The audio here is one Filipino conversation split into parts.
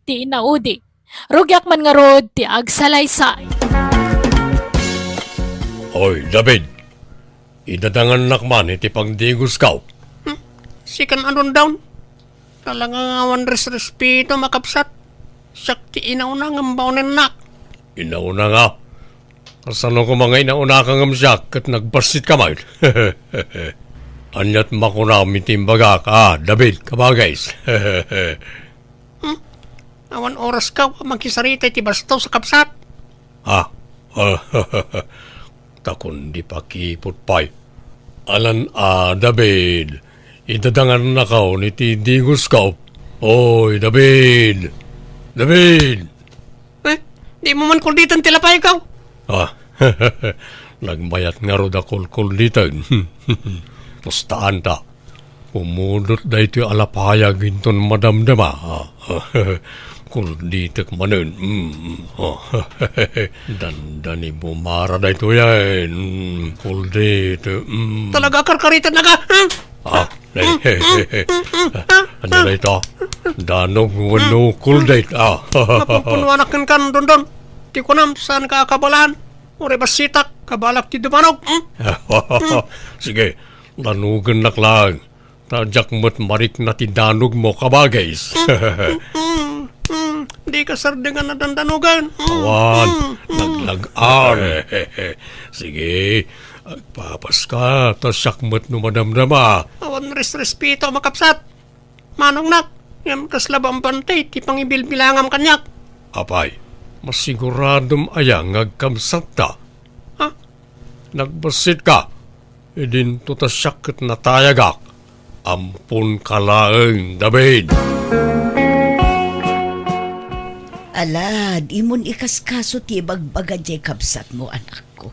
ti inaudi. Rugyak man nga rod ti agsalaysay. Oy, David. Idadangan nakman iti pagdigos kaw. Sikan anon down. Talagang awan respeto makapsat. Sakti inauna ng baunin nak. Inauna nga. Kasano ko mga inauna kang amsyak at nagbasit kamay. Anyat makunami timbaga ka, David, kabagays. Awan oras ka, magkisarita ti bastaw sa kapsat. Ha? Takon di pa kipot pa'y. Alan David. Idadangan na kaw ni ti digos kaw. Oy, David. David. Di mo man kulditan tilapay ka. Ah, nagmayat nga ro da kulkulitan. Mustaan ta. Umudot da ito alapayag inton madamdama. Kulditak manen. Dandani bumara da ito yan. Kuldit. Talaga karkaritan na ka. Ano na ito? Danog wano kuldit. Napupunuan akin kan dondon. Di ko nam saan ka kabalaan. Uri basitak, kabalak ti dumanog. Sige, danugan nak lang. Tadyak mo't marik na tidanog mo kabagays. Di ka sardingan na dandanugan. Awan, naglagaan. Sige, agpapas ka. Tasyak mo't numadamdama. Awan respeto makapsat. Manong nak, yan kaslabang bantay, ti pangibilbilangam kanyak. Apay, masiguradom ayang agkamsat ta. Ha? Nagbasit ka. Idin to tasyak na tayagak. Ampun kalaeng, David. Ala, di mon ikaskaso ti bagbaga jay kapsat mo, anak ko.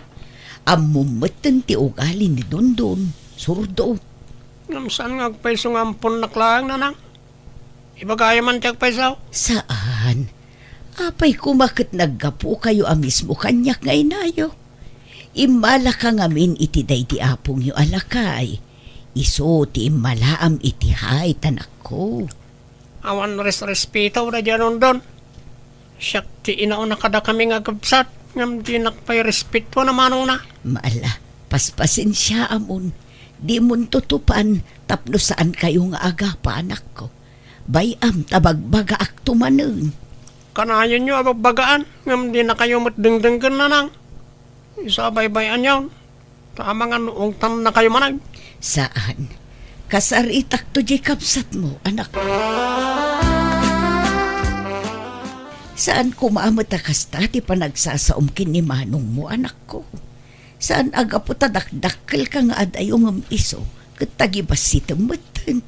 Amumatan ti ugali ni Dondon. Surdo. Saan nga agpaiso nga ampun naklaang nanang? Ibagaya man ti agpaisaw. Saan? Apay kumakit naggapo kayo a mismo kanyak nga inayo. Imala ka ngamin iti day di apong yu alakay. Iso ti imalaam iti hay tanak ko. Awan respeto na dyan doon. Siyak ti inauna kada kami nga gabsat. Ngam di nakpay respeto na manong na. Maala, paspasin siya amon. Di mon tutupan tapno saan kayo nga aga pa anak ko. Bayam tabagbaga akto maneng. Kanayon nyo abagbagaan. Ngam di na kayo matdengdenggan na nang. Isa baybayan yun. Tama nga noong tam na kayo manag. Saan? Kasaritak to di kapsat mo, anak. Saan kumamata kasta ti panagsasaumkin ni manong mo, anak ko? Saan aga po tadakdakkel ka nga adayong ang iso katagibas si temutan?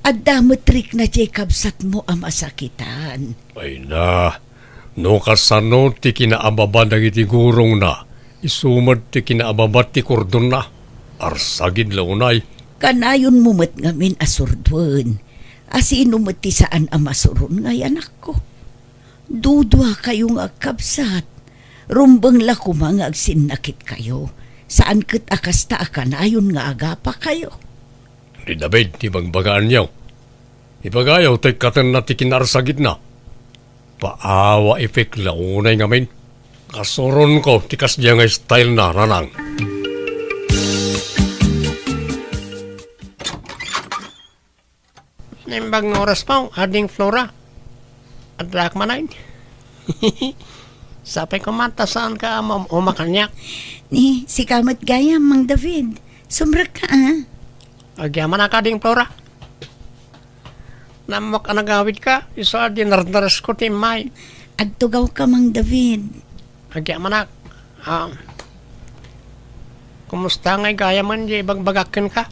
Adamatrik na di kapsat mo ang masakitan. Ay na, no kasano ti kinaababa dagiti gurong na. Isumad ti kinaababat ti kordon na. Arsagid launay. Kanayon mo mat ngamin asurdwan. Asino mat ti saan ang masuron ngay anak ko. Dudwa kayong agkabsat. Rumbang lako mga agsinakit kayo. Saan kat akasta akanayon nga agapa kayo. Di David, ti bagbagaan niyaw. Ibagayaw, tay katan na ti kinarsagid na. Paawa efek launay ngamin. Kasuron ko, tikas diya nga style na ranang. Nimbag ng oras pa, ading Flora. At black manay. Sapay ko mata saan ka umakanyak. Ni, si kamat gaya, Mang David. Sumra ka, ah. Agyaman na ka ding Flora. Namok ang nagawid ka, isa di nardaras ko timay. Agtugaw ka, Mang David. Agyaman na. Kumusta ngay gaya man di bagbagakin ka?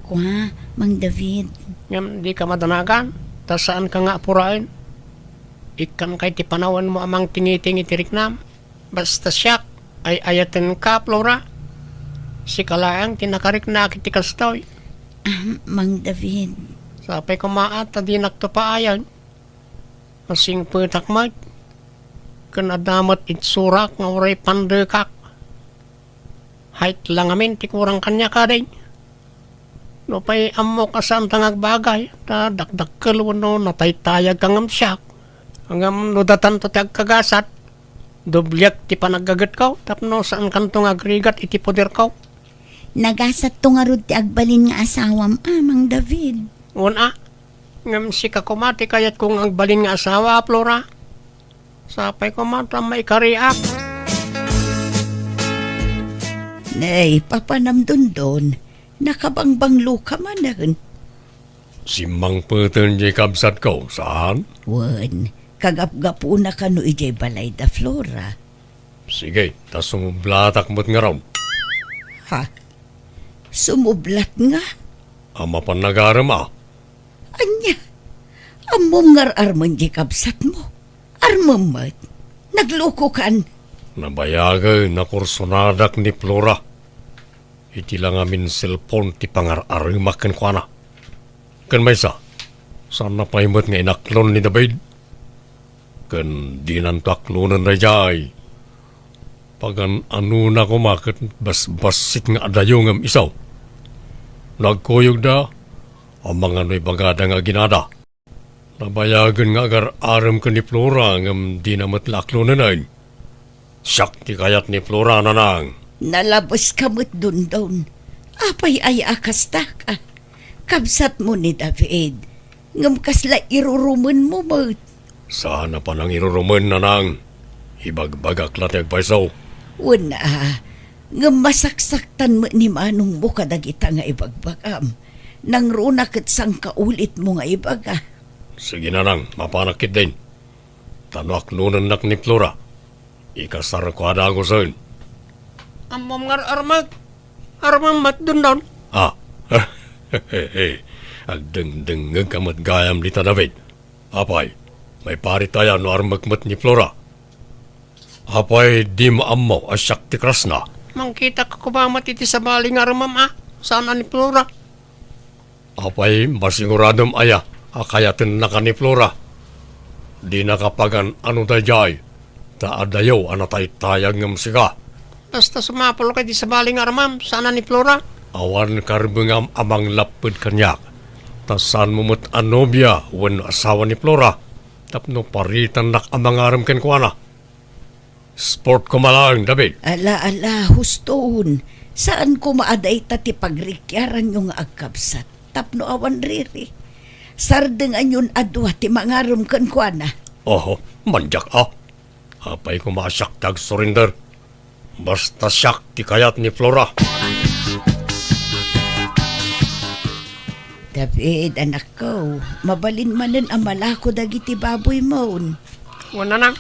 Kwa, Mang David. Ngam di ka madanagan. Ta saan ka nga purain? Ikan kay ti panawan mo amang tingiting itiriknam. Basta siyak ay ayatin ka, Flora. Si kalaang tinakarik na akit ikastoy. Mang David. Sapay kumaat, tadi nakapaayan. Masing putak mag. Kanadamat itsurak nga uray pandekak. Hait lang amin, tikurang kanya ka rin. No pa'y amo ka saan tangag bagay, ta dakdakkel wano nataytayag kang siyak. Hanggang no datan to tiyag kagasat, dublyak ti panagagat ka, tapno saan kanto nga agrigat iti poder ka. Nagasat to nga rod ti agbalin nga asawam, Mang David. Una, ngam si kakumati kayat kung agbalin nga asawa, Flora. Sapay ko mata may kariak. Nay, papanamdundon, nakabangbanglo ka manan. Si Mang Peten di kabsat ko, saan? Wan, kagapgapo na ka no ijay balay da Flora. Sige, tas sumublatak mo't nga raw. Ha? Sumublat nga? Ama pa nagarama. Anya? Amom ngar arman di kabsat mo. Armamat. Nagloko kan. Nabayagay na kursonadak ni Flora. Iti lang amin cellphone ti pangar-arimak ken kuana. Ken maysa, sana paimot nga inaklon ni David. Ken di nanto aklonan na jay. Pagan ano na kumakit bas-basit nga adayo ngam isaw. Nagkuyog da, ang mga no'y bagada nga ginada. Nabayagan nga agar aram ka ni Flora ngam di na matlaklon na nain. Siyak ti kayat ni Flora na nang. Nalabos ka mo't dundon. Apay ay akasta ka. Kabsat mo ni David. Ngam kasla iruruman mo mo't. Sana pa nang iruruman na nang. Ibagbagak latag paisaw. Una, ngam masaksaktan mo ni manong mo kadagita nga ibagbagam. Nang runakit sang kaulit mo nga ibaga. Sige na nang, mapanakit din. Tanuak nunan nak ni Flora. Ikasar ko ada ako sa'yo. Amom ngar armag matdundon. Ah, agdeng-dengeg kamat gayam di David. Apay, may pari tayo no armagmat ni Flora. Apay, di maamaw asyak ti krasna. Mangkita ka kumamat iti sa baling armam Saan ni Flora? Apay, masiguradom aya, akayatin na ka ni Flora. Di nakapagan ano dayay, taadayaw anatay tayag ngam siga. Basta sumapol ka di sa baling armam. Saan ni Flora? Awan karbengam amang lapid kanyak. Tasan mumut anobya, wen asawa ni Flora. Tapno paritan nak amang aram ken kuana. Sport ko malang, David. Ala, huston. Saan ko maaday ti pagrikyaran yung agkabsat? Tapno awan riri. Sardengan yun adwa ti mangaram kan kuana. Oho, manjak Apay ko masyak tag surrender. Basta syak ti kayat ni Flora. David, anak ko, mabalin manen ang malako dagiti baboy mo. Wala nang.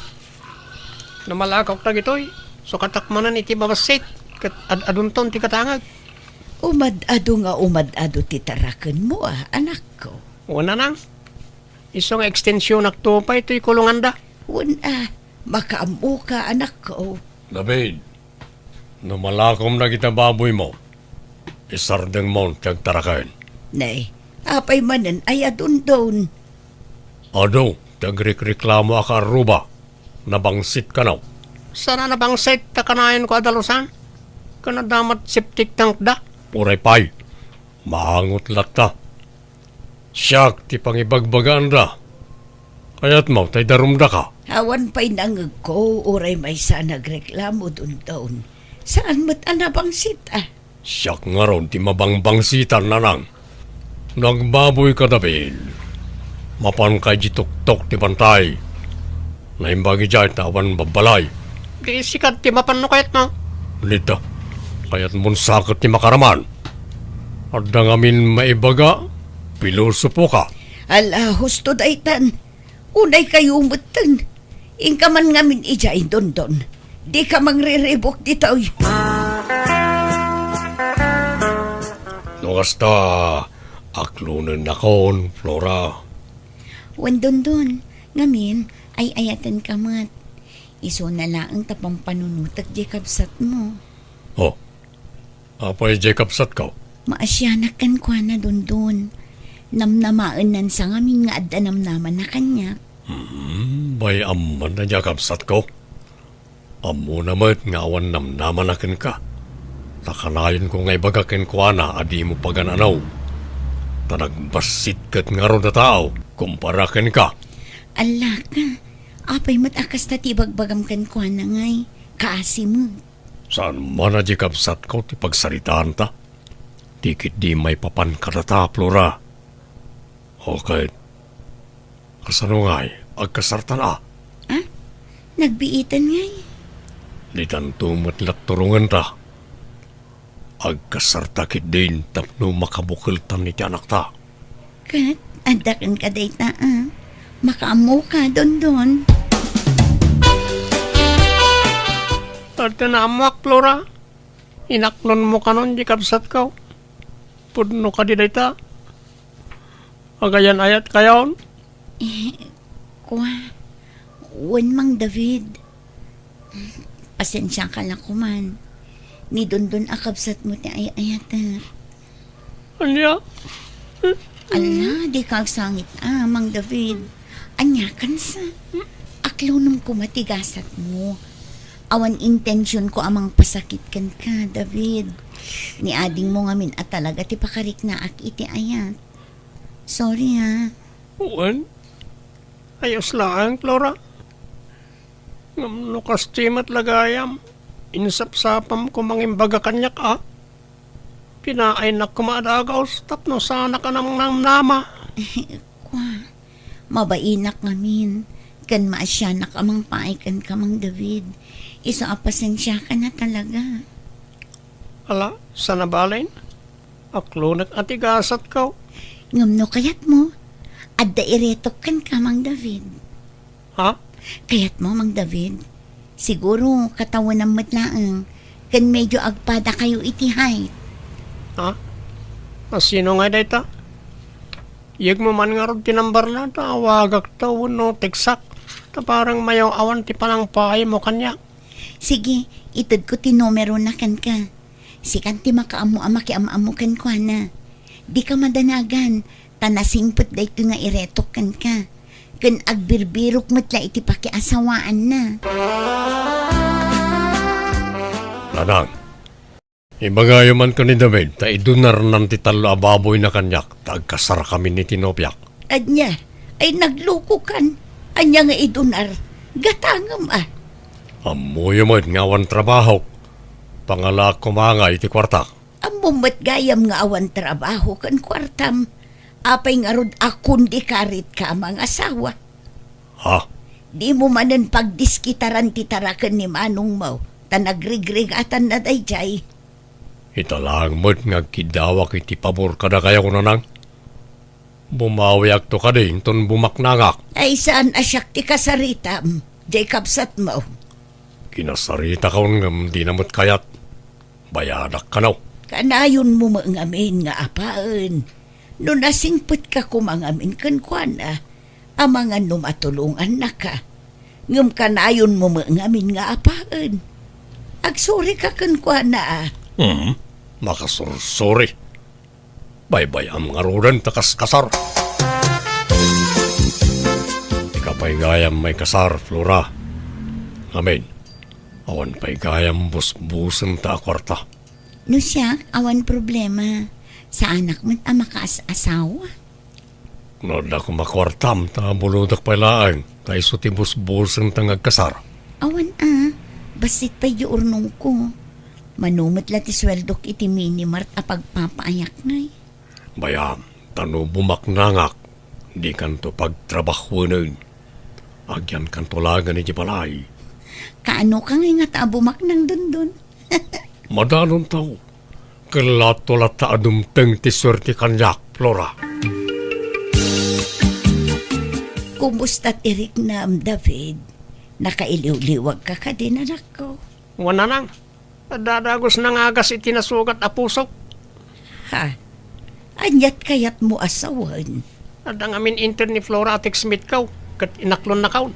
Namalakaw ta gitoy. So katakmanan iti babasit. Kat adunton ti katangag. Umad-ado ti taraken mo anak ko. Wala nang. Isong ekstensyon nakto pa ito'y kulungan da. Wala, makaamu ka anak ko. David, numalakom na kita baboy mo. Isardeng mo tiyag tarakain. Nay, apay manen ay adundon. Ado, tiyag reklamo aka aruba. Nabangsit ka na. Sana na bang set ta kanayan ko adalusan? Kanadamat septic tank da. Puray pay, mahangot lata. Siyak ti pangibagbagaan da. Kaya't mo, tay darumda ka. Hawan pa'y nangag ko, uray may sa nagreklamo dundon. Saan mo't anabang sita? Siyak nga ron, ti mabangbangsitan na nang. Nagbaboy ka, David. Mapan kay jitok-tok ti pantay. Naimbagi dyan, tawan babalay. Di sikat ti mapanno kayat mo. Lita, kaya't mun sakot ti makaraman. At dangamin maibaga, pilosopo ka. Ala, husto daytan. Unay kayo umutan. Ingka man ngamin ijay dondon. Di ka mangre-rebok dito. Nungasta, aklunan na kon, Flora. Wan dondon, ngamin ay ayatan ka mat. Iso na laang tapang panunutak di kabsat mo. Oh, apay Jacob sat ka. Maasyanak kan kwa na dondon. Namnamaan nan sa ngamin nga adda namnaman na kanya. Bay amman na Jacob sat ko. Amo naman nga awan namnaman akin ka. Takanayon ko ngay bagakin ko na adi mo pagananaw. Tanagbasit kat nga ron na tao, kumparakan ka. Ala ka, apay matakas ta tibagbagam kan ko na ngay. Kaasi mo. Saan man na di kapsat ko ti pagsaritaan ta? Dikit di may papan kadata, Flora. Okay. Kasano nga'y, agkasartan Nagbiitan ngay. Di tanto matlat turungan ta. Agkasartakit din tapno makabukiltan ni ti anak ta. Kat, andakan ka dayta Makaamu ka don. At tinaamak, Flora. Inaklon mo ka nun, di kapsat ka. Pudno ka di dayta. Agayan ayat kayon. Kwa, wan mang David. Pasensya ka lang kuman. Ni Dondon akabsat mo ti ayatar. Anya? Ala, di ka sangit mang David. Anya kan sa. Aklunum ko matigasat mo. Awan intensyon ko amang pasakit kan ka, David. Ni ading mo ngamin at talaga ti pakarik na ak iti ayat. Sorry Uwan? Ayos lang, Flora. Ngam kastim at lagayam. Insapsapam ko mangimbaga kanyak Pinaay na kumadagaw tapno sana ka namang nama. Kwa, mabainak ngamin. Kan maasyanak amang paikan ka mang David. Isa apasensya ka na talaga. Ala, sana balain? Aklo atigasat ka. Ngamno kayat mo. Adda iretok kan ka mang David. Ha? Kayat mo mang David. Siguro katawan ng matlaang. Kan medyo agpada kayo itihay. Ha? Sino nga dayta? Yag mo man nga ron tinambar na ta. Wagak ta no teksak. Ta parang mayaw awan ti panang paay mo kanya. Sige, itad ko tinumero na kan ka. Si kanti makaamu-ama kiam-amu kan ko na. Di ka madanagan. Tanasingpot da ito nga iretok kan ka. Kan agbirbirok matla iti pakiasawaan na. Lanang, ibagayo man ka ni David, ta idunar nan ti talo ababoy na kanyak, ta agkasar kami ni Tinopyak. Anya, ay nagloko kan. Anya nga idunar. Gatangam Amuyo mo ngawan trabaho. Pangala kumangay ti kwartak. Amumat gayam nga awan trabaho kan kwartam. Apay nga rod akon di karit ka mga asawa. Ha? Di mo manan pagdiskitaran ti tarakan ni Manong Mau. Tanagrigregatan na dayjay. Italang mo't ngagkidawak iti pabor kada kaya ko nanang. Bumawiak to ka din, ton bumaknangak. Ay saan asyak ti kasaritam, Jacob Satmaw. Kinasarita ka ngam di namot kayat. Bayadak ka naw. Kanayon mo mangamin nga apaan. No nasingput ka kumangamin kan kuana, amangan no matulungan na ka. Ngam kanayon mo mangamin nga apaan. Agsuri ka kan kuana Makasorsori. Baybay ang ngarudan takas kasar. Ikapay gayam may kasar, Flora. Amen. Awan pa'y gayam busbusan ta kwarta. No siya, awan problema. Sa anak mo't makaas-asawa. Noda ko makwartam ta buludak pa'y laang. Ta iso ti busbusan ta ngagkasar. Awan basit pa urnong ko. Manumot la ti sweldok iti minimart a pagpapaayak ngay. Bayam, tano bumaknangak. Di kanto pagtrabahunan. Agyan kanto lagan iti balay. Kaano ka ngay nga taabumak ng dundun? Madanon tao. Kalato-lat ta adumteng ti swerte kanyak, Flora. Kumusta tirik na David? Nakailiw-liwag ka ka din anak ko. Wana nang. Dadagos nang agas iti nasugat a pusok. Ha? Anyat kayat mo asawan? Adang amin inter ni Flora at Smith kaw. Kat inaklon na kaw.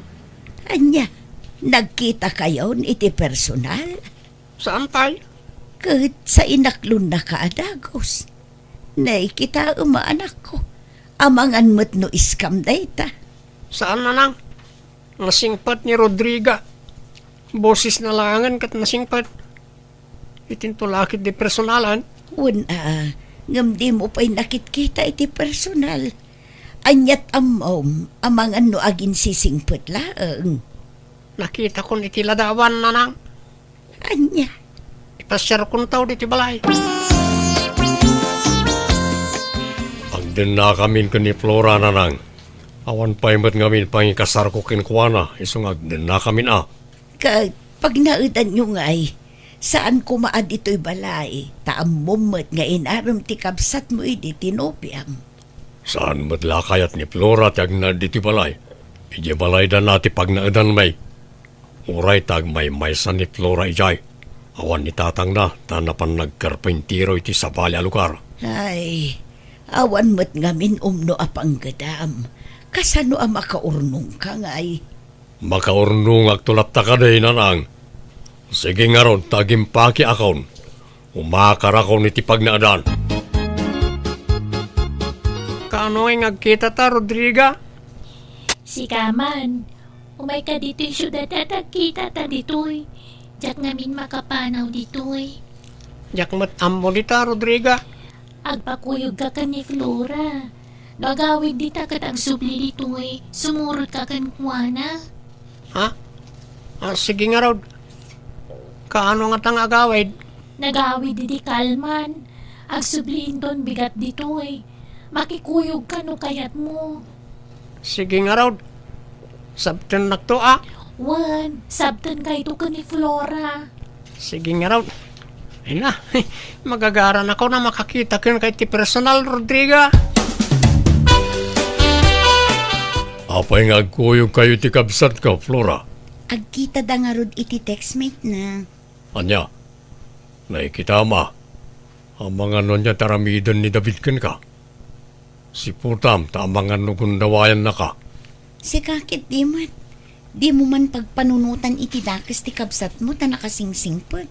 Anya, nagkita kayo iti personal? Saan tayo? Kahit sa inaklon na kaadagos. Naikita umaanak ko. Amangan mo't no iskam dayta. Saan na nang? Nasingpat ni Rodriga. Boses na langan kat nasingpat. Itintulakit di personalan. Ngam di mo pa'y nakit-kita iti personal. Anyat amom, amang ano agin sisingput laeng. Nakita ko iti ladawan nanang. Anya, Ipasyar kong tao diti balay. Agden na kamin ka ni Flora nanang. Awan pa imat ngamin pangikasar ko kinkwana. Isong agden na kamin ka pag naudan nyo ngay, saan kumaad ito'y balay, taamumot nga inaram ti kabsat mo iti tinopiam. Saan madlakayat ni Flora tag na diti balay. Ije balay da nati pag naadan may. Uray tag may maysan ni Flora ijay. Awan ni tatang na, tanapan nagkarpintiro iti sa bali a lugar. Ay, awan mo't ngamin umno apang gadam. Kasano ang makaurnong ka ngay? Makaurnong agtulat ta kaday nanang. Sige nga ron, tagimpaki akon. Umakar akon iti pag naadan. Kaano ay ngagkita ta, Rodriga? Sikaman, umay ka dito'y syudad at agkita ta dito'y. Diyak ngamin makapanaw dito'y. Jak mat ammo dita, Rodriga. Agpakuyog ka ni Flora. Nagawid di ta kat ang subli dito'y. Sumurot ka kan kuwana. Ha? Sige nga Rod. Kaano nga tang agawid? Nagawid di kalman. Ang subliin ton bigat dito'y. Makikuyog ka no kayat mo. Sige nga Rod. Sabten nakto Wan, sabtan ka ito ka ni Flora. Sige nga Rod. Ay na, magagaran ako na makakita kin kay ti personal, Rodriga. Apay nga agkuyog kayo ti kabsat ka, Flora. Agkita da nga rod iti textmate na. Anya, naikitama. Ang mga nonya taramidan ni David ken ka. Si Putam, tamangan nugundawayan na ka. Si kakit di man. Di mo man pagpanunutan iti dakas ti kabsat mo ta nakasingsingpot.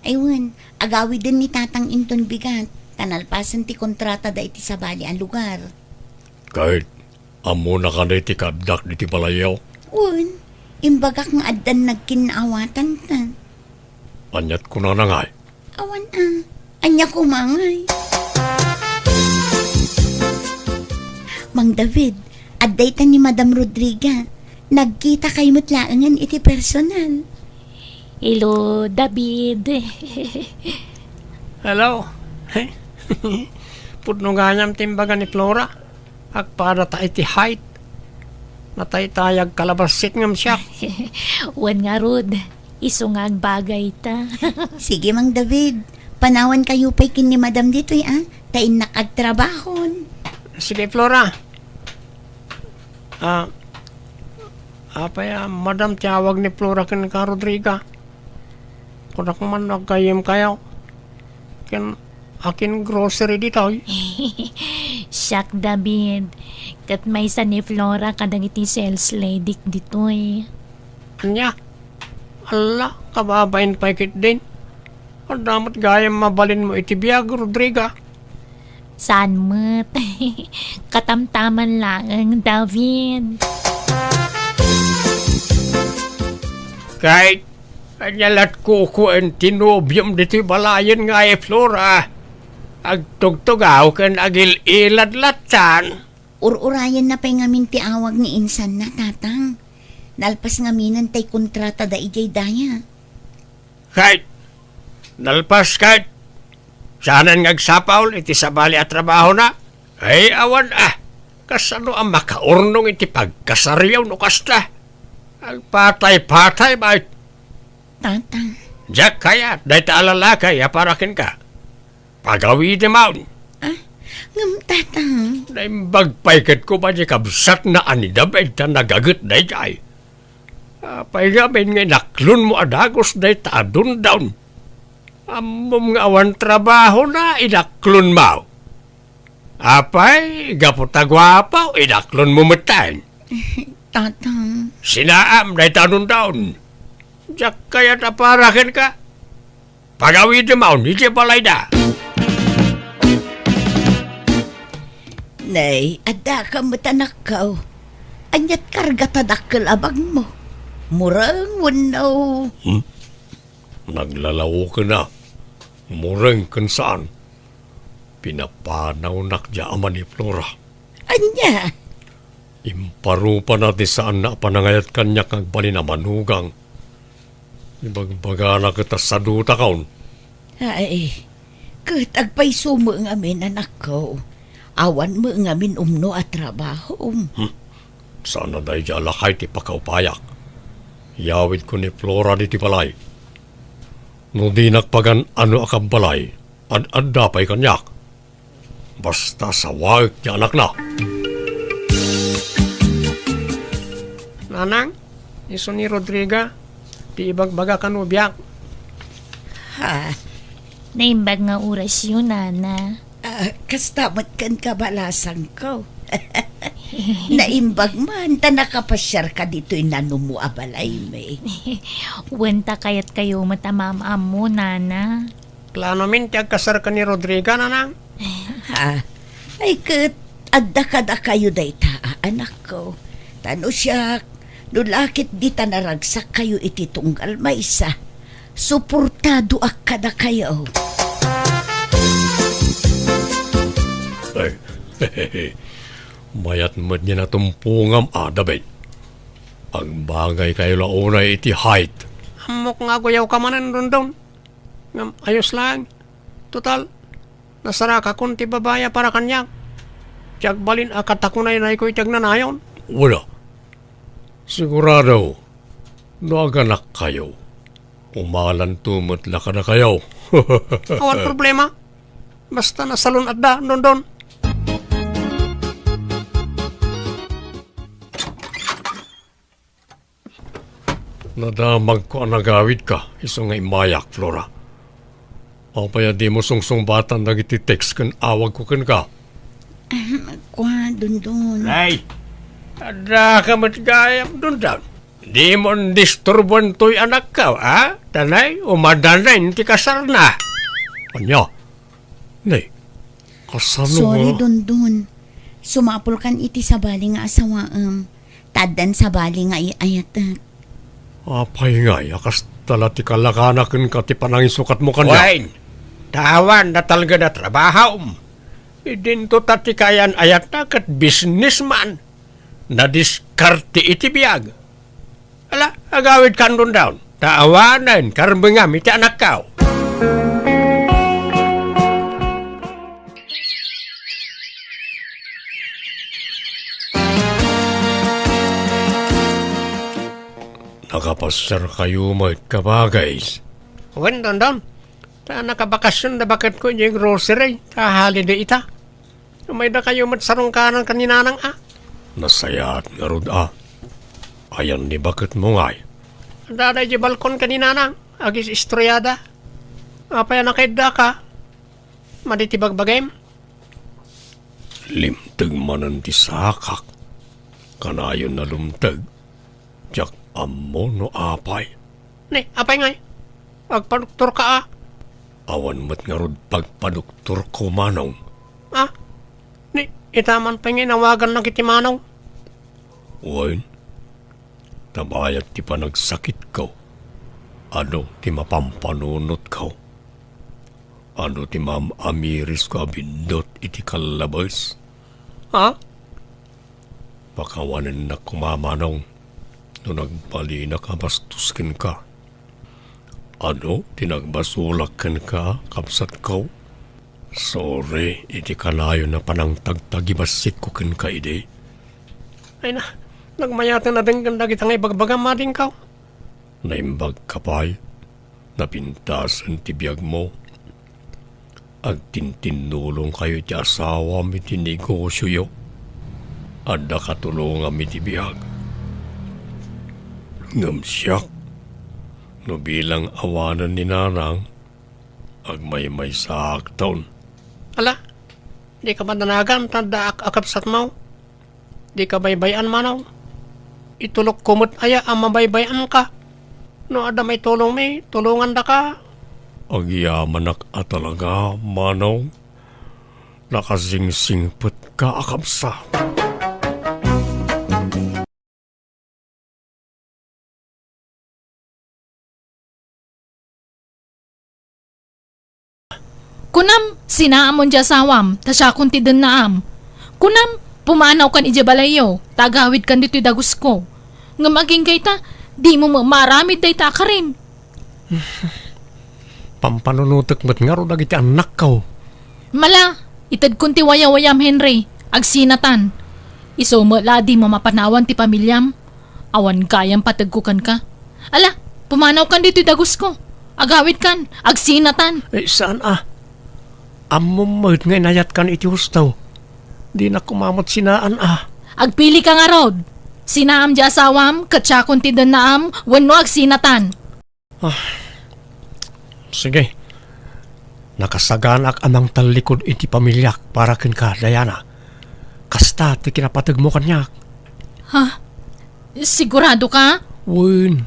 Aywan, agawi din ni tatang inton bigat. Tanalpasan ti kontrata da iti sabali ang lugar. Kahit, amo na ka na iti kabdak di ti palayaw. Un, imbagak nga addan nagkinaawatan ta. Anyat ko na nangay. Awan anya kumangay. Mang David, adday ta ni Madam Rodriga. Nagkita kay mutlaangan iti personal. Hello, David. Hello. Pudno ganyam timbaga ni Flora. Agpada ta iti height. Nataytayag kalabasit ngam siya. Wan nga rod. Isungag bagay ta. Sige, Mang David. Panawan kayo pa'y kin ni Madam dito'y tain nakagtrabahon. Sige Flora. Madam tiyawag ni Flora kin ka Rodriga. Kunak man nagkayem kayo. Kin akin grocery dito. Siyak, David. Kat may sa ni Flora kadang iti sales lady dito'y. Anya? Ala, kababain pa ikit din. Ang damat gayam mabalin mo iti biyag, Rodriga. Saan mo't? Katamtaman lang, David. Kahit anyalat ko ang tinobyam dito balayan nga Flora. Agtugtugaw kan agil iladlatan. Ururayan na pa'y ngamin ti awag ni insan na tatang. Nalpas ngaminan tay kontrata da ijay daya. Kahit nalpas kahit sanan ngagsapaw iti sabali at trabaho na. Ay awan kasano ang makaurnong iti pagkasaryaw no kasta. Ang patay-patay ba? Tatang, Jack kaya, dahi ta alalakay, aparakin ka. Pagawid naman. ngam tatang. Dahi bagpaykat ko ba di kabsat na anidabay ta nagagot dahi jay. Paigamin nga naklon mo adagos dahi ta adun down. Amom nga awan trabaho na inaklon mo. Apay, gaputagwapaw, inaklon mo matayin. Tatang, Sinaam dahi ta adun down. Jack kaya taparakin ka. Pagawid naman, hindi palay na. nay, ada ka matanakaw. Anyat karga tadakkel abang mo. Murang wanaw. Naglalawo ka na. Murang kan saan. Pinapanaw nakja aman ni Flora. Anya? Imparupa natin saan na panangayat kanya kang balinamanhugang. Ibagbaga na kita sa duta kaon. Ay, kat agpay sumo nga min anak ko. Awan mo nga min umno at trabaho. Sana dahi dya lakay ti pakaupayak. Yawid ko ni Flora di ti balay. No di nakpagan ano akang balay, ad dapay kanyak. Basta sa wag ti anak na. Nanang, iso ni Rodriga, di ibagbaga kan ubiyak. Ha? Naimbag nga oras yun, Nana. Kastamat kan kabalasang ko. Naimbag man, ta nakapasyar ka dito'y nanumu abalay me. Wenta kayat kayo matamamam mo, Nana. Plano min, tiyag kasar ka ni Rodriga, nanang. Ha? Ay kat, adda kayo day taa, anak ko. Tano siya, nulakit di ta naragsak kayo iti tunggal maysa. Suportado akada kayo. Ay, mayat mo niya na tumpungam adabay. Ang bagay kayo launay iti height. Hamok nga guyaw ka manan doon. Ayos lang. Total, nasara ka kun ti babaya para kanya. Tiyag balin akatakunay na iko'y tiyag nanayon. Wala. Sigurado, naganak kayo. Umalan tumot laka na kayo. Awan problema. Basta nasalon at da, doon. Nadamag ko ang nagawid ka, iso nga imayak, Flora. O paya di mo sungsung-batan nagiti-text kan awag ko kan ka. Kwa, dun. Ay, ada ka matgayam dun down. Di mo disturbuan to'y anak ka, ha? Tanay, umadanay, ti kasar na. Anya? Nay, kasano Sorry, nga? Dundun. Sumapol kan iti sa bali nga asawaam. Taddan sa bali nga iayat. Apay nga, akas tala ti kalakanakin ka ti panangin sukat mo kanya. Wain, tawan na talaga na trabaho. Idinto tatikayan ayat na kat businessman. Nadiskarte iti biyag. Ala, agawid kan doon down. Taawanan, karambangam iti anak kao. Nakapasyar kayo may kabagay. Wan doon. Ta nakabakasyon na bakit ko yung grocery. Ta holiday ita. May da kayo matsarong kanan kaninanang Nasayat nga rod Ayan ni bakit mo ngay. Daday di balkon kaninanang. Agis istroyada. Apaya nakaida ka. Maditibag bagayem. Limtag manan ti sakak. Kanayon na lumtag. Tiyak amo no apay. Ni, apay ngay. Agpaduktor ka Awan mat nga rod pagpaduktor ko manong. Ni, itaman pa nga nawagan ng kitimanaw. Wain, tabayat ti panagsakit ko. Ano ti mapampanunot ko. Ano ti amiris ko abindot iti kalabas. Pakawanan na kumamanong no nagbali na kabastuskin ka. Ano, tinagbasulakan ka, kapsat ko? Sorry, iti kalayo na panang tagtagibasit ko kan ka ide. Ay na, nagmayatan na din ganda kitang ibagbagam mading ka. Naimbag ka pa'y, napintasan ti biyag mo. Agtintinulong kayo ti asawa mi ti negosyo yo. Adda katulungan mi ti biyag. Ngamsyak. No bilang awanan ni nanang, agmay-may sa aktaon. Ala, di ka ba nanagan tanda akapsat mo? Di ka baybayan manaw? Itulok kumot aya ang mabaybayan ka. No ada may tulong may, tulungan da ka. Agyamanak at talaga, manong. Nakasingsingpet ka akapsa. Kunam, sinaamon dya sawam, tasya kung tidin naam. Kunam, pumanaw kan ija balayo, tagawid kan dito'y dagus ko. Nga maging kayta, di mo maramid day ta karim. Pampanunutek met nga ro dagiti anak ko. Mala, itad kunti wayam Henry, agsinatan. Iso maladi mo mapanawan ti pamilyam. Awan kayang patagkukan ka. Ala, pumanaw kan dito'y dagus ko. Agawid kan, agsinatan. Saan Amom mahit nga inayat kan iti hustaw. Di na kumamot sinaan Agpili ka nga rod. Sinaam di asawam, katsakon ti danaam, wenno agsinatan. Sige. Nakasaganak amang talikod iti pamilyak para ken ka, Diana. Kasta ti kinapatag mo kanyak. Sigurado ka? Win.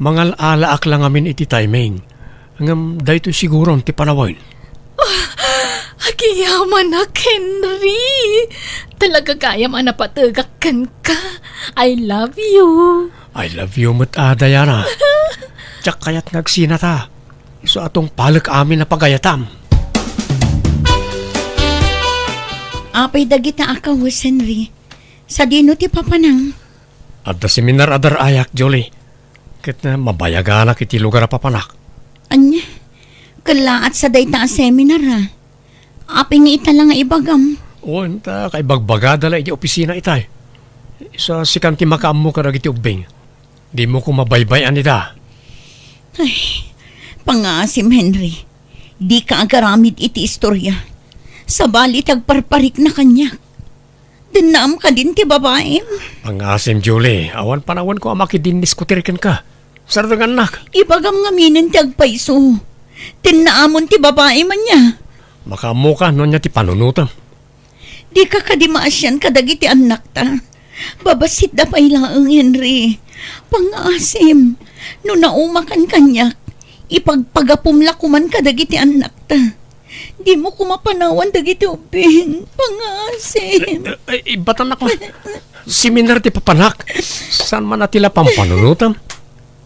Mangal-alaak lang amin iti timing. Hanggang dahito siguro ti panawin. Agiyaman na, Henry. Talaga kayam anapatagakan ka. I love you. I love you mat Diana. Tsak kaya't nagsinata. So atong palak amin na pagayatam. Apay dagita akawis, Henry. Sa dino ti papanang. At da seminar adar ayak, Jolie. Kit na mabayaganak iti lugar a papanak. Anya, kalaat sa dayta a seminar ha. Apay nga ita lang nga ibagam. O, enta kay bagbagada la iti opisina itay. Isa sikan ti makaammo ka iti ubing. Di mo ko mabaybayan ita. Pangasim, Henry. Di ka agaramid iti istorya. Sa bali tagparparik na kanya. Dinaam ka din ti babae. Pangasim, Julie. Awan panawan ko amaki din diskutirikan ka. Sardang anak. Ibagam nga minin ti agpaiso. Dinaamon ti babae man niya. Makaammo ka no niya ti panunutam. Di ka kadimaasyan kadagiti anak ta. Babasit da pa ilaang, Henry. Pangasim. No naumakan kanyak. Ipagpagapumla kuman kadagiti anak ta. Di mo kumapanawan dagiti ubing. Pangasim. Ba't anak na? Seminar ti papanak. Saan man natila pampanunutam?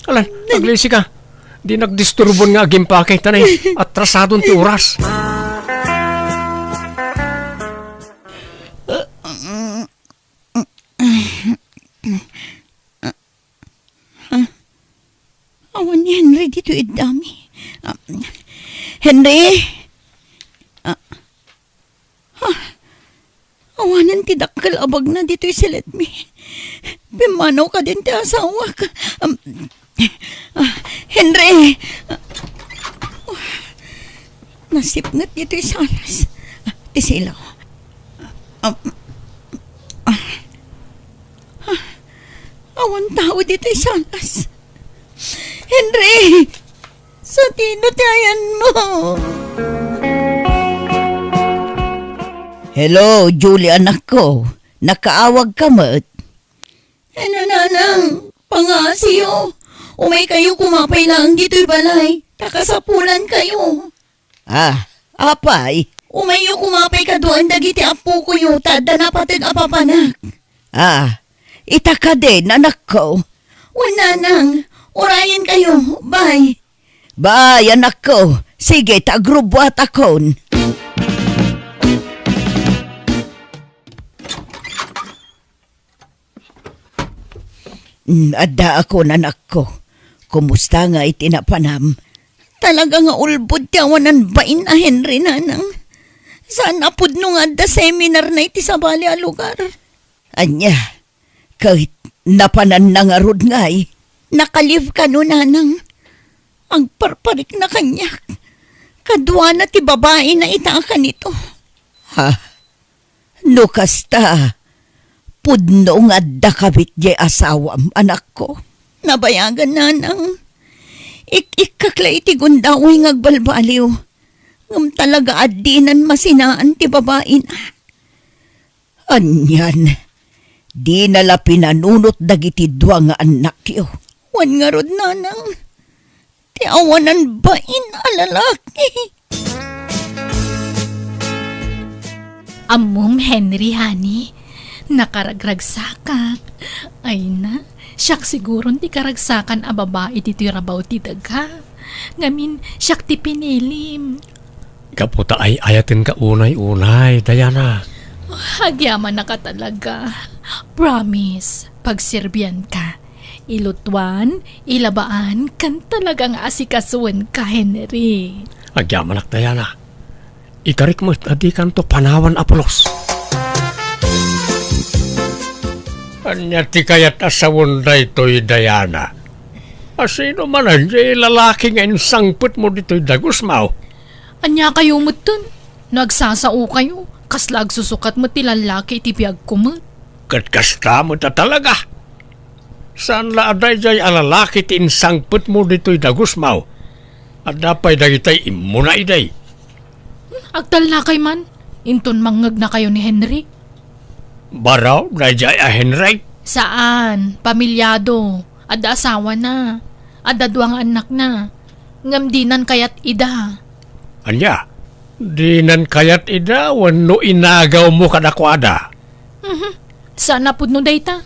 Alan, naglisi ka. Di nagdisturbon nga agimpakay tanay. At trasadon ti oras. Awan ni Henry dito idami. Henry? Awanan ti dakkel abag na dito silet mi. Pimanaw ka din ti asawa ka. Henry! Nasipngat dito salas. Ti sila. Awan tao dito salas. Henry! Sa tinutayan mo! Hello, Julie anak ko. Nakaawag ka mat? Ano nanang? Pangasiyo. Umay kayo kumapay lang dito'y balay. Takasapulan kayo. Apay? Umayo kumapay ka doon dagiti apo ko yung tada na patid apapanak. Itaka din anak ko. Una nang. Orayan kayo. Bye. Bye, anak ko. Sige, tagrubwat akon. Ada ako, anak ko. Kumusta nga itinapanam? Talaga nga ulbod tiyawanan bain na Henry nanang. Saan apod nung adda seminar na iti sa bali a lugar? Anya, kahit napanan na nga rod nga'y, nakalive ka no nanang. Ang parparik na kanya. Kadwa na ti babae na itaka nito. Nukasta. Pudno nga da kabit di asawam, anak ko. Nabayagan nanang. Ikaklay ti gundawi ngagbalbaliw. Ngam talaga adinan masinaan ti babae na. Anyan, di nala pinanunot dagiti dua nga anak yo. Wan nga rod nanang. Ti awanan bain alalaki. Amom Henry, honey. Nakaragragsakak. Ay na, siyak siguro ti karagsakan a babae dito'y rabaw ti daga. Ngamin, siyak ti pinilim. Kaputa ay ayatin ka unay-unay, Diana. Hagyaman na ka talaga. Promise, pagsirbyan ka. Ilutwan, ilabaan, kan talagang asikasuan ka, Henry. Agyamanak, Diana. Ikarik mo adi kanto panawan Apolos. Anya ti kayat asawon daytoy, Diana. Asino man anjay lalaki nga insangput mo dito'y dagos mao. Anya kayo mo dun? Nagsasao kayo. Kaslag susukat mo tilalaki iti biyag ko mo. Katkasta mo ta talaga. Saan la aday jay alalaki ti insangput mo dito'y dagos mao? At dapay dagitay imuna iday. Agtal na kay man. Inton mangag na kayo ni Henry. Baraw, dayjay a Henry. Saan? Pamilyado. Adda asawa na. Adda duwang anak na. Ngamdinan kayat ida. Anya, dinan kayat ida wano inagaw mo kadakwada. Sana pud no dayta.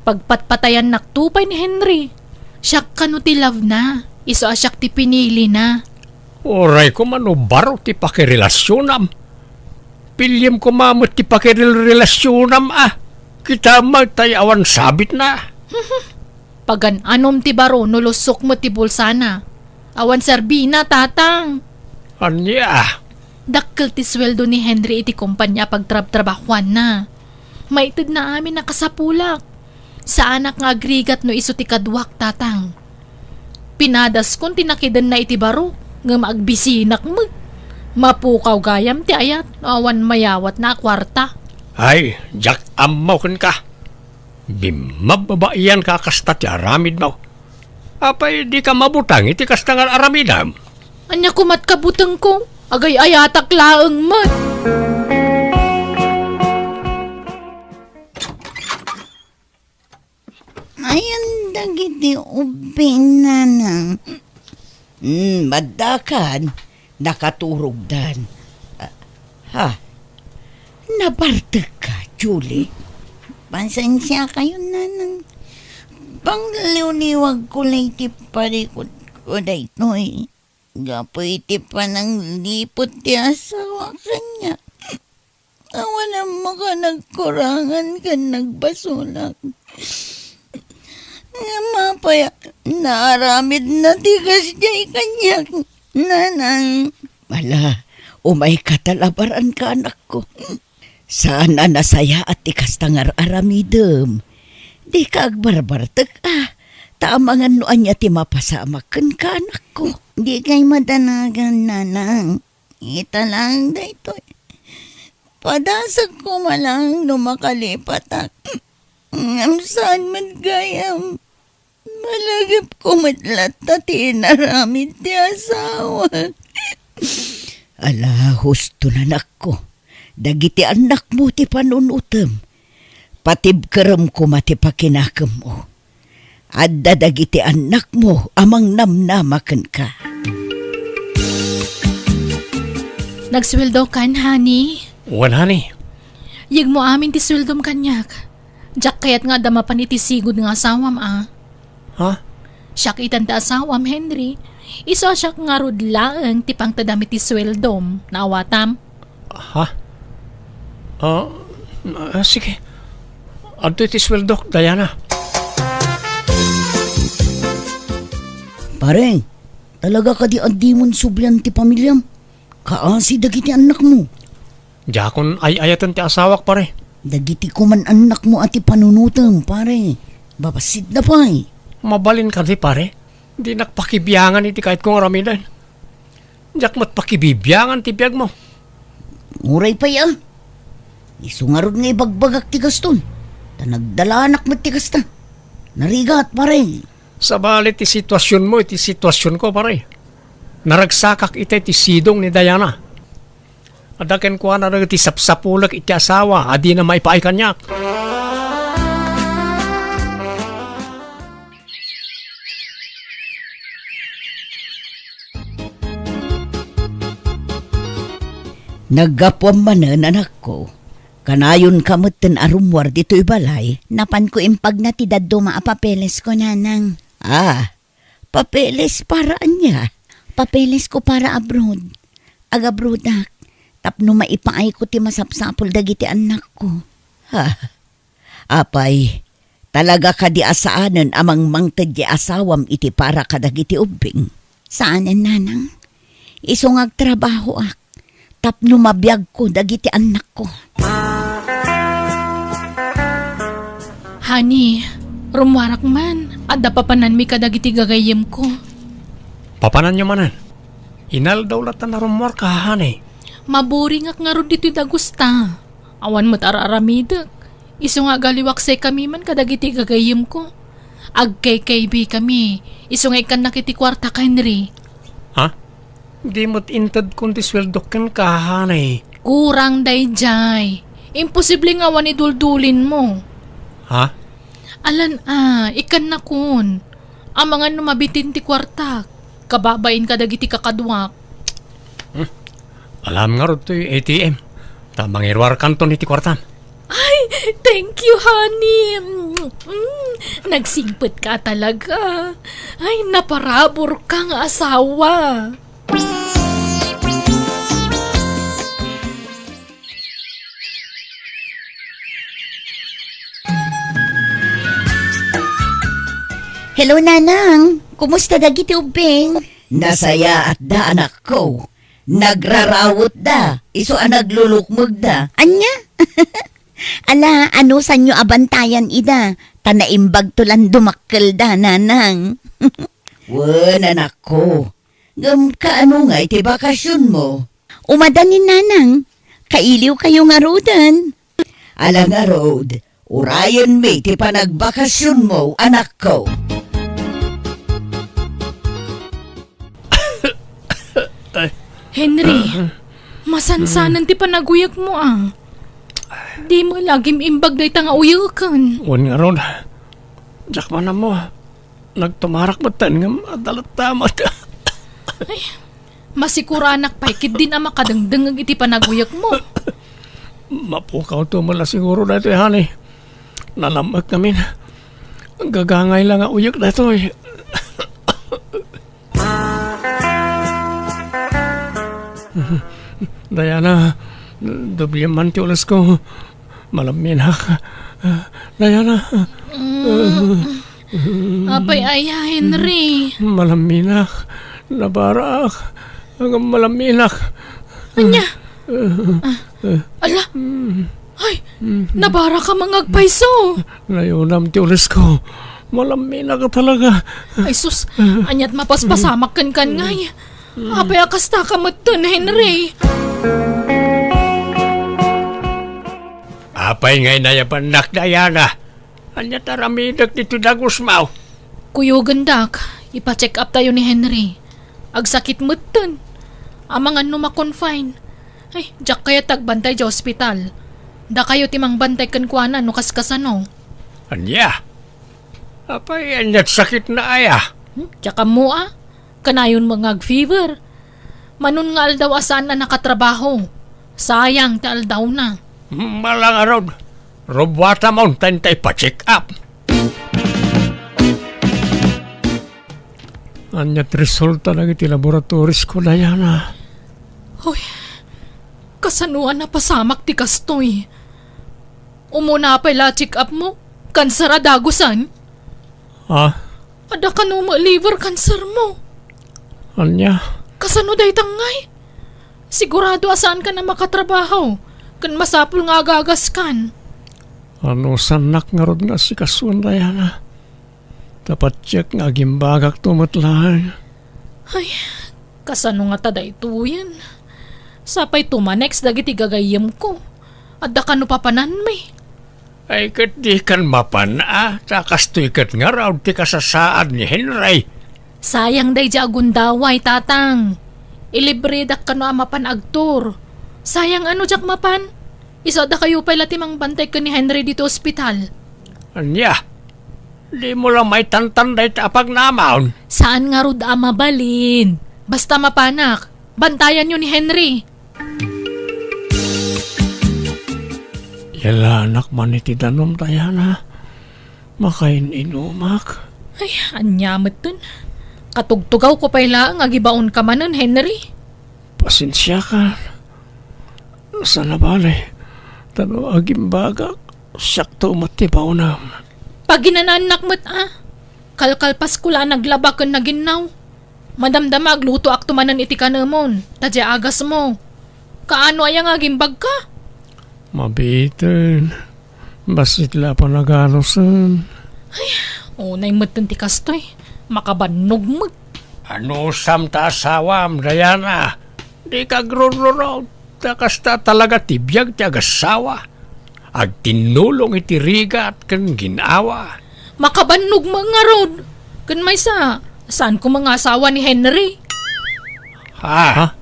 Pagpatpatayan naktupay ni Henry. Siyak kano ti love na. Iso asyak ti pinili na. Oray ko mano baro ti pakirelasyonam. Pilyem ko mamot ti pakirelasyonam Kita magtayawan sabit na. Pagan anom ti baro nulusok mo ti bulsana. Awan sarbina tatang. Anya, Dakkel ti sweldo ni Henry iti kumpanya pagtrab-trabahuan na. Maitid na amin nakasapulak. Sa anak nga agrigat no iso ti kadwak tatang. Pinadas kon tinakidan na iti baro nga maagbisinak mo. Mapukaw gayam ti ayat awan mayawat na kwarta. ay, jak amaw ka. Bimababaian ka kasta ti aramid mo. Apay di ka mabutang iti kasta nga aramidam. Anya kumat kabutang ko. Agay ayatak laeng mat. Ayan dagiti ubing nanang. Madakan, nakaturog dan. Nabartag ka, Julie. Pasensya kayo, nanang. Pangliwniwag ko lang iti parikot ko na ito eh. Gapoy iti pa ng lipot ti asawa kanya. Awan mo ka nagkurangan ka nagbasulak. Nga mapaya, naaramid na tigas jay kanya. Nanang. Wala, umay katalabaran ka anak ko. Sana nasaya at tikas tangar aramidem. Di ka agbarbartag Taamangan noan niya ti mapasamakan ka anak ko. Di kay madanagan, nanang. Ita lang dayto. Padasag ko malang numakalipat ngam saan man gayam. Malagip ko matlat na tinaramid ti asawa. Ala, husto na anak ko. Dagiti anak mo ti panunutem. Patib kerem ko mati pakinakam mo. Adda dagiti anak mo amang namnamaken ka. Nagsweldo kan, honey. Wan, honey. Yig mo amin ti sweldom kanyak. Jak kayat nga damapan iti sigod nga asawam Ha? Siyak itan ta asawam, Henry. Iso siyak nga rudlaeng ti pangtadami ti sweldom. Naawatam. Ha? Sige. Adto iti sweldok, Diana. Pare, talaga ka di adimon sublian ti pamilyam. Kaasi dagiti anak mo. Jakon ay ayatan ti asawak, pare. Dagiti kuman anak mo at ti panunutem, pare. Babasid na pa eh. Mabalin ka di, pare. Di nakpakibiyangan iti kahit kong aramidan. Jak mat pakibibiyangan ti biyag mo. Uray pa ya. Isungarod nga ibagbagak ti gaston. Nagdala anak mo ti gasta. Narigat, pare. Sa balit ti sitwasyon mo, iti sitwasyon ko, pare. Naragsakak iti ti sidong ni Diana. Adaken ko na ti sapsapulak iti asawa, adi na maipaay kanyak. Naggapuan manan anak ko. Kanayon kamutin arumwar dito'y balay. Napan ko impag na ti daddo maapapeles ko, nanang. Papeles para anya. Papeles ko para abroad. Aga brudak, tapno maipaay ko ti masapsapol dagiti anak ko. Apay, talaga ka di asaanan amang mangtad di asawam iti para kadagiti ubing. Saanan nanang? Isong agtrabaho ak, tapno mabiyag ko dagiti anak ko. Honey, rumwarak man. Adda papanan mi kadagiti gagayem ko. Papanan nyo manan. Inal daw latan na rumor ka, hanay. Maburing ak nga ron dito'y dagusta. Awan mo't araramidak. Iso nga galiwaksay kami man kadagiti gagayem ko. Agkay-kaybi kami. Iso nga ikan nakiti kwarta ka, Henry. Ha? Di mo't intad kundi sweldokan ka, hanay. Kurang dayjay. Imposible nga wan iduldulin mo. Ha? Alan ikan na kun. Ang mga numabitin ti kwarta. Kababain kadagiti kakadwak. Alam nga rin ito'y ATM. Tamang irwar kanton iti kwartan. Ay, thank you, honey. Nagsingpit ka talaga. Ay, naparabor kang asawa. Hello, nanang. Kumusta dagiti ubing? Nasaya at da anak ko. Nagrarawot da. Iso naglulukmog da. Anya? Ala, ano sanyo abantayan ida? Tanaimbag tulan dumakkel da, nanang. Wan anak ko. Ngam ka ano nga iti bakasyon mo? Umadanin, nanang. Kailiw kayo nga rodan. Ala nga road. Urayan may ti panagbakasyon mo, anak ko. Henry, masansanan ti panaguyag mo Di mo lagim imbag day tanga uyakan. Wan nga ron. Diyak man na mo. Nagtumarak matan nga madalat tamat. Masikuranak pa, ikit din ang makadangdang iti panaguyag mo. Mapukaw to mala siguro na ito, honey. Nalamak namin. Gagangay lang ang uyak na ito, Diana, doble man ti ulas ko. Malaminak. Diana. Apay aya, Henry. Malaminak. Nabarak. Ang malaminak. Anya? Ala. Ay, nabara ka mangagpaiso. Nayunam ti ulas ko. Malaminak talaga. Ay sus, anyat mapaspasamak kan ngay. Apay akasta ka matun, Henry. Apay ngay na yapan nakdayana. Anya taramidak dito dagusmaw. Kuyo gandak, ipa-check up tayo ni Henry. Agsakit matun. Amang ano makonfine. Ay, jak kaya tagbantay sa ospital. Da kayo timang bantay kan kuana no kaskasano. Anya? Apay anyat sakit na aya. Tsaka mo kanayon mga fever. Manon nga aldaw asan na nakatrabaho. Sayang ta aldaw na. Malang arod. Robwata mountain tayo pa-check up. Anyat resulta na iti laboratories ko, Diana. Hoy, kasanuan na pasamak ti kastoy. Umuna pa ila check up mo. Kanser adagusan. Ha? Ada ka no liver cancer mo. Anya? Kasano day tangay? Sigurado asaan ka na makatrabaho. Kan masapul nga agagas kan. Ano sanak nga rod nga si kasuan, Diana? Tapat check nga gimbagak tumatlahan. Ay, kasano nga tada ito yan. Sapay tumanex dagiti gagayam ko. Adda ka no papanan may. Ay kat di kan mapana. Takas to ikat nga raw ti kasasaad ni Henry. Sayang day ja agundaway, tatang. Ilibredak ka no amapan agtor. Sayang ano jak mapan? Isa da kayo pala timang bantay ka ni Henry dito ospital. Anya? Di mo lang may tantanday tapag namaon. Saan nga rod mabalin? Basta mapanak. Bantayan nyo ni Henry. Yala anak man iti danom, Diana. Makain inumak. Ay, anyamat dun. Katugtugaw ko pala ang agibaon ka manon, Henry. Pasensya ka. Sa nabali, tano agimbaga, sakto matibaw na. Pag ginananak mo't kalkalpas ko lang naglaba kan naginaw. Madamdama agluto ak tumanan iti kanamon, tadya agas mo. Kaano ayang agimbag ka? Mabitin. Basit la pa naganosan. Unay mo't ti kastoy, makabanog mo't. Ano samta asawam, Diana? Di ka grururaw. Takasta talaga tibiyag ti agasawa. Ag tinulong iti riga at kan ginawa. Makabanog mga rod. Kan may saan ko mga asawa ni Henry? Ha?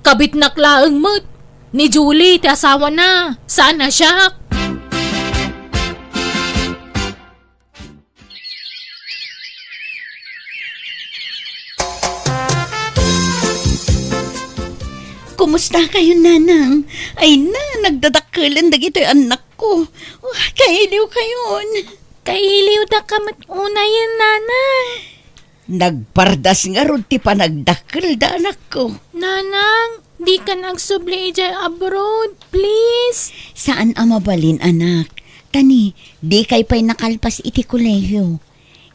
Kabit naklaang mo't. Ni Julie, ti asawa na. Saan na siya? Kumusta kayo, nanang? Ay na, nagdadakkelan dagito'y anak ko. Kailiw kayon. Kailiw da ka matuna yan, nanang. Nagpardas nga ron ti panagdakkel da anak ko. Nanang, di ka nagsubli dyan abroad, please. Saan mabalin, anak? Tani, di kay pa'y nakalpas iti kolehiyo.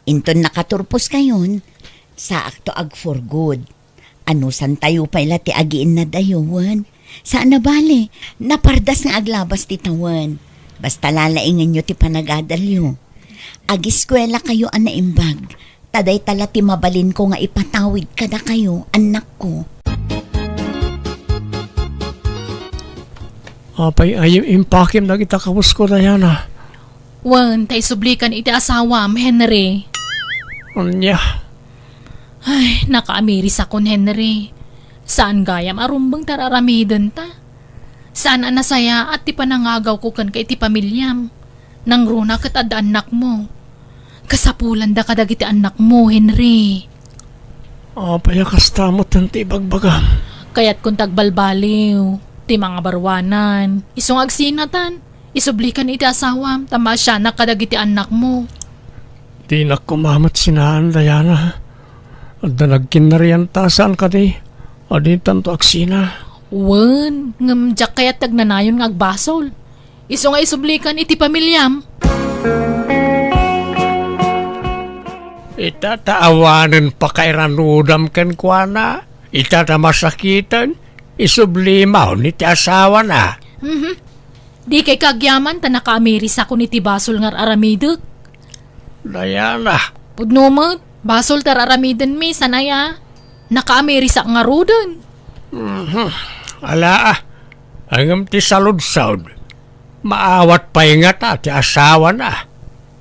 Inton nakaturpos kayon, sa akto ag for good. Ano san tayo pa'y lati agiin na dayowan? Saan na bali? Napardas nga aglabas ti tawan. Basta lalaingan nyo ti panagadalyo. Agiskwela kayo ana imbag. Taday tala ti mabalin ko nga ipatawid kada kayo, anak ko. Apay ayim impakim na kita kabus ko, Diana. Wan, tay sublikan iti asawam, Henry. Anya? Ay, nakaamiris akon, Henry. Saan gayam arumbang tararamidon ta? Saan anasaya at ti panangagaw ko kan kay ti pamilyam? Nang runa kat ad anak mo. Kasapulan da kadag iti anak mo, Henry. Apay kastamot ang tibagbagam. Kaya't kung tagbalbaliw, ti mga barwanan, isong agsinatan, isublikan iti asawam, tama siya nakadag iti anak mo. Di na kumamat sinaan, Diana. At nagkin na riyan tasan ka di. Adi tanto aksina. Wan, ngamjak kaya't tagnanayon ng agbasol. Iso nga isublikan iti pamilyam. Itataawanan pa kay ranudam kan kuana. Itatamasakitan. Isublimaw ni ti asawa na. Di kay kagyaman ta nakaamiris ako ni ti basol ngar aramidek. Diana. Pudnomot, basol tar aramiden mi sanaya. Nakaamiris ak nga rodon. Ala hangam ti salud-saud. Maawat pa ingat ti asawa na.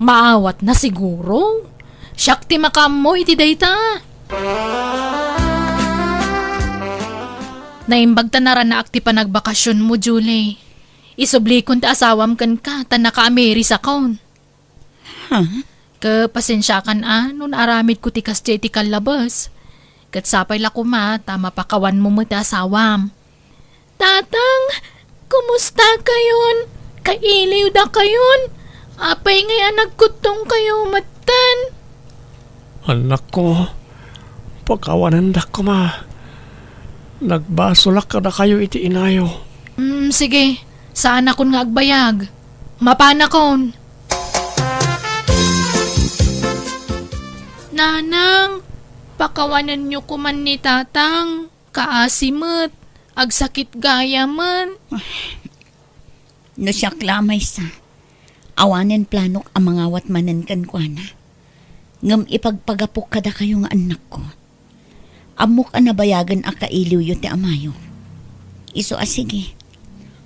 Maawat na siguro. Siyak ti makamo iti dayta. Naimbag ta naranak ti panagbakasyon mo, Julie. Isublikon ti asawam kan ka, ta naka-ameris akon. Kapasensya kan nun aramid ko ti kasya ti kalabas. Kat sapay lakuma, tama pakawan mo mo ti asawam. Tatang, kumusta kayon? Kailiw da kayon? Apay ngaya nagkutong kayo matan? Anak ko, pagkawanan da ko ma. Nagbasulak ka na kayo iti inayo. Sige, saan akon nga agbayag? Mapana kon. Nanang, pakawanan nyo kuman ni tatang. Kaasimot, agsakit gaya man. No siya klamay sa. Awanen planok ang mga watmanan kan kuana. Ngam ipagpagapok kada kayo nga anak ko. Amok anabayagan a kailiw yu ti amayo. Iso sige.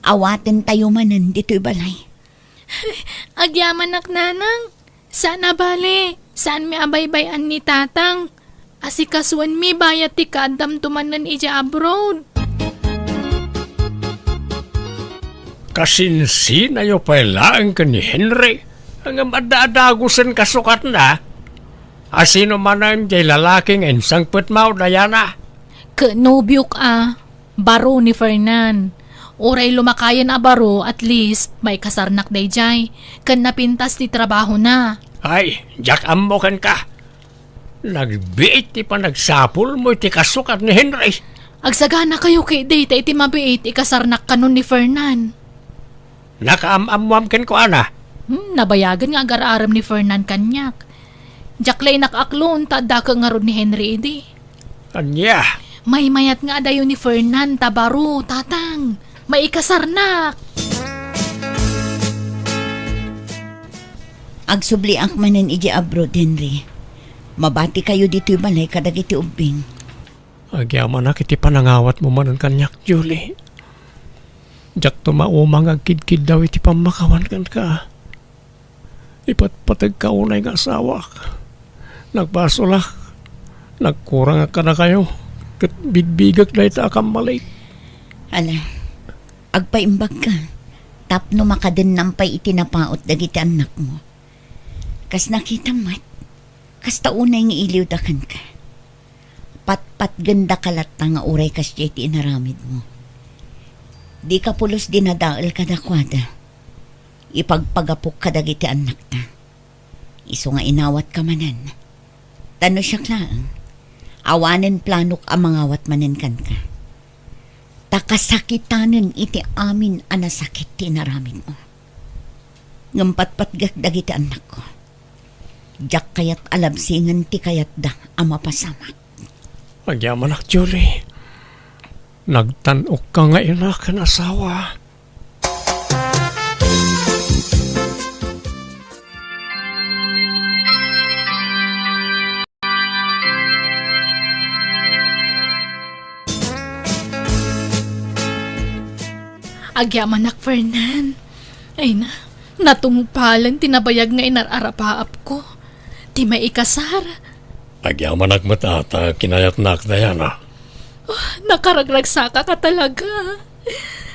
Awaten tayo manan dito'y balay. Agyaman nak nanang. Sana bale, saan mi abaybayan ni tatang? Asikasuan mi bayat ti kadam tumanan ija abroad. Kasinsin ayo pailaan ka ni Henry. Ang madadagusan kasukat na. Asino man ang jay lalaking ensang putmaw, Diana? Kenobyok baro ni Fernan. Oray lumakayan a baro, at least may kasarnak day jay. Kan napintas ti trabaho na. Ay, jak amokan ka. Nagbiit ti pa nagsapul mo ti kasukat ni Henry. Agsagana kayo kay data iti mabiit ikasarnak kanon ni Fernan. Nakaamamwam ken ko ana. Nabayagan nga agar-aram ni Fernan kanyak. Jaklay nakaklon tada ka nga rod ni Henry edi. Anya, May mayat nga dayo ni Fernan tabaro, tatang. May ikasarnak. Agsubli ang manen iji abroad, Henry. Mabati kayo dito'y balay kadag iti ubing. agyaman na kiti panangawat mo man ang kanyak, Julie. Jak tumaumang agkid-kid daw iti pamakawan kan ka. Ipatpatag ka unay nga asawa. Nagbasolak. Nagkurang ka na kayo. Kat bigbigak na ita akang malay. Ala, agpaimbag ka. Tapno makaden nampay itinapaot dagiti anak mo. Kas nakita mat, kas taunay nga iliwdakan ka. Pat-pat ganda kalata nga uray kas iti inaramid mo. Di ka pulos dinadaal ka dakwada. Ipagpagapok ka dagiti anak ta. Iso nga inawat ka manan. Tano siya klaang. Awanen planok ang mangawat manen kan ka. Takasakitanen iti amin anasakit tinaramid mo. Ngampatpat dagiti anak ko. Jak kayat alabsingan ti kayat da ama pasamak. Agyaman ak, Julie. Nagtanok ka nga ina kan asawa. Agyamanak Fernan. Ay na, natungpalan tinabayag nga inararapaap ko. Ti may ikasar. Agyaman nagmatata, kinayat na Diana. Nakaragragsaka ka talaga.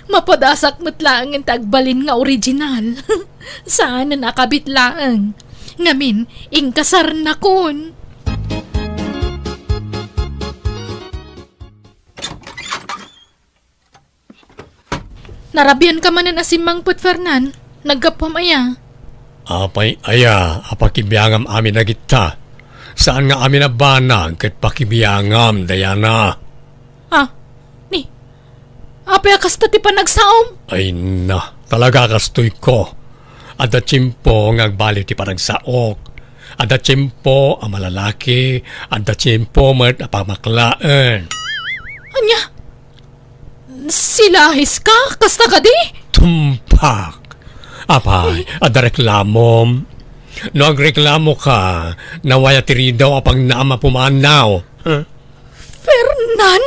Mapadasak matlaang ang tagbalin nga original. Saan na nakabit laang? Ngamin, ingkasar na kun. Narabian ka man na asimang put Fernan. Nagkapam aya. Apay aya, apakibiyangam amin na kita. Saan nga amin na banag kat pakibiyangam, Diana? Ah, ni. Apay kasta ti pa nagsaom. Ay na, talaga kastoy ko. Ada tsimpo ngagbali ti panagsaok. Ada tsimpo ang malalaki. Ada tsimpo mat apamaklaan. Anya? Silahis ka? Kasta ka di? Tumpak. Apay, ada reklamom. No agreklamo ka, nawaya tiri daw apang naama pumanaw. Huh? Fernan?